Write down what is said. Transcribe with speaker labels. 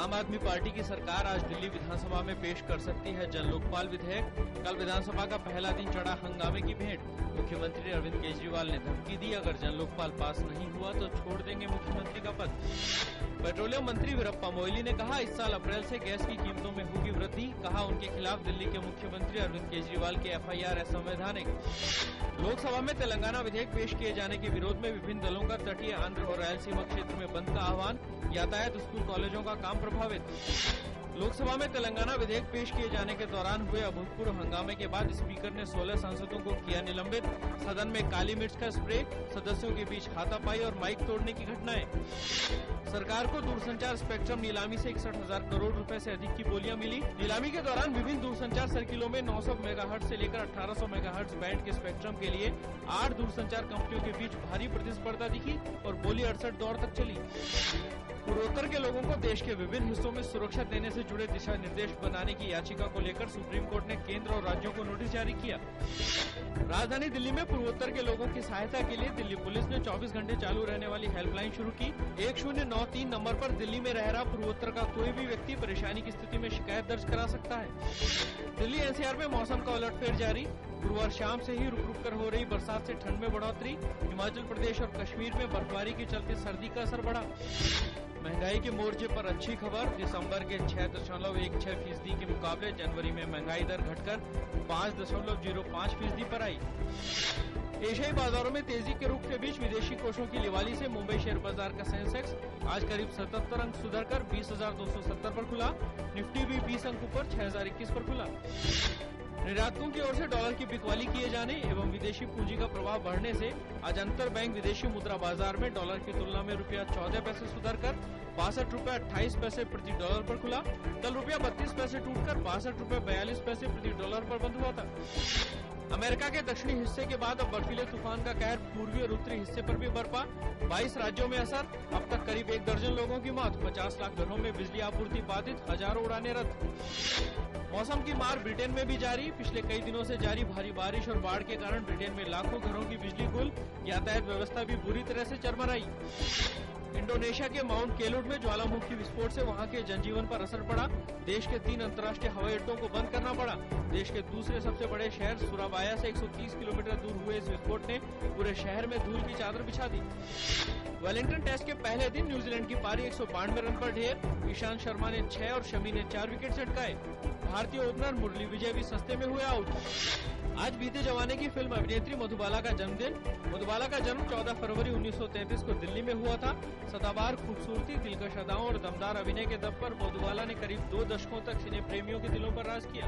Speaker 1: आम आदमी पार्टी की सरकार आज दिल्ली विधानसभा में पेश कर सकती है जन लोकपाल विधेयक। कल विधानसभा का पहला दिन चढ़ा हंगामे की भेंट। मुख्यमंत्री अरविंद केजरीवाल ने धमकी दी, अगर जन लोकपाल पास नहीं हुआ तो छोड़ देंगे मुख्यमंत्री का पद। पेट्रोलियम मंत्री वीरप्पा मोइली ने कहा, इस साल अप्रैल से गैस की कीमतों में होगी वृद्धि। कहा, उनके खिलाफ दिल्ली के मुख्यमंत्री अरविंद केजरीवाल के FIR असंवैधानिक। लोकसभा में तेलंगाना विधेयक पेश किए जाने के विरोध में विभिन्न दलों का तटीय आंध्र और रायलसीमा क्षेत्र में बंद का आह्वान। यातायात, स्कूल, कॉलेजों का काम प्रभावित। लोकसभा में तेलंगाना विधेयक पेश किए जाने के दौरान हुए अभूतपूर्व हंगामे के बाद स्पीकर ने 16 सांसदों को किया निलंबित। सदन में काली मिर्च का स्प्रे, सदस्यों के बीच हाथापाई और माइक तोड़ने की घटनाएं। सरकार को दूरसंचार स्पेक्ट्रम नीलामी से 61,000 करोड़ रुपए से अधिक की बोलियां मिली। नीलामी के दौरान विभिन्न दूरसंचार सर्किलों में 900 मेगाहर्ट्ज से लेकर 1800 मेगाहर्ट्ज बैंड के स्पेक्ट्रम के लिए 8 दूरसंचार कंपनियों के बीच भारी प्रतिस्पर्धा दिखी और बोली 68 दौर तक चली। पूर्वोत्तर के लोगों को देश के विभिन्न हिस्सों में सुरक्षा देने से जुड़े दिशा निर्देश बनाने की याचिका को लेकर सुप्रीम कोर्ट ने केंद्र और राज्यों को नोटिस जारी किया। राजधानी दिल्ली में पूर्वोत्तर के लोगों की सहायता के लिए दिल्ली पुलिस ने 24 घंटे चालू रहने वाली हेल्पलाइन शुरू की। 1093 नंबर पर दिल्ली में रह रहा पूर्वोत्तर का कोई भी व्यक्ति परेशानी की स्थिति में शिकायत दर्ज करा सकता है। दिल्ली NCR में मौसम का उलटफेर जारी। गुरुवार शाम से ही रुक रुक कर हो रही बरसात से ठंड में बढ़ोतरी। हिमाचल प्रदेश और कश्मीर में बर्फबारी के चलते सर्दी का असर बढ़ा। महंगाई के मोर्चे पर अच्छी खबर। दिसंबर के 6.16% के मुकाबले जनवरी में महंगाई दर घटकर 5.05% पर आई। एशियाई बाजारों में तेजी के रुख के बीच विदेशी कोषों की लिवाली से मुंबई शेयर बाजार का सेंसेक्स आज करीब 77 अंक सुधरकर 20,270 पर खुला। निफ्टी भी 20 अंक ऊपर 6,021 पर खुला। निर्यातकों की ओर से डॉलर की बिकवाली किए जाने एवं विदेशी पूंजी का प्रवाह बढ़ने से आज अंतर बैंक विदेशी मुद्रा बाजार में डॉलर की तुलना में ₹14 सुधरकर 62.28 रुपए प्रति डॉलर पर खुला। कल ₹32 टूटकर 62.42 प्रति डॉलर पर बंद हुआ था। अमेरिका के दक्षिणी हिस्से के बाद अब बर्फीले तूफान का कहर पूर्वी और उत्तरी हिस्से पर भी बरपा। 22 राज्यों में असर। अब तक करीब 1 दर्जन लोगों की मौत। 50 लाख घरों में बिजली आपूर्ति बाधित। हजारों उड़ानें रद्द। मौसम की मार ब्रिटेन में भी जारी। पिछले कई दिनों से जारी भारी बारिश और बाढ़ के कारण ब्रिटेन में लाखों घरों की बिजली गुल। यातायात व्यवस्था भी बुरी तरह से चरमराई। इंडोनेशिया के माउंट केलुड में ज्वालामुखी विस्फोट से वहां के जनजीवन पर असर पड़ा। देश के 3 अंतर्राष्ट्रीय हवाई अड्डों को बंद करना पड़ा। देश के दूसरे सबसे बड़े शहर सुराबाया से 130 किलोमीटर दूर हुए इस विस्फोट ने पूरे शहर में धूल की चादर बिछा दी। वेलिंगटन टेस्ट के पहले दिन न्यूजीलैंड की पारी 192 रन पर ढेर। ईशांत शर्मा ने 6 और शमी ने 4 विकेट झटकाए। भारतीय ओपनर मुरली विजय भी सस्ते में हुए आउट। आज बीते जमाने की फिल्म अभिनेत्री मधुबाला का जन्मदिन। मधुबाला का जन्म 14 फरवरी 1933 को दिल्ली में हुआ था। सदाबहार खूबसूरती, दिलकश अदाओं और दमदार अभिनय के दम पर मधुबाला ने करीब 2 दशकों तक सिने प्रेमियों के दिलों पर राज किया।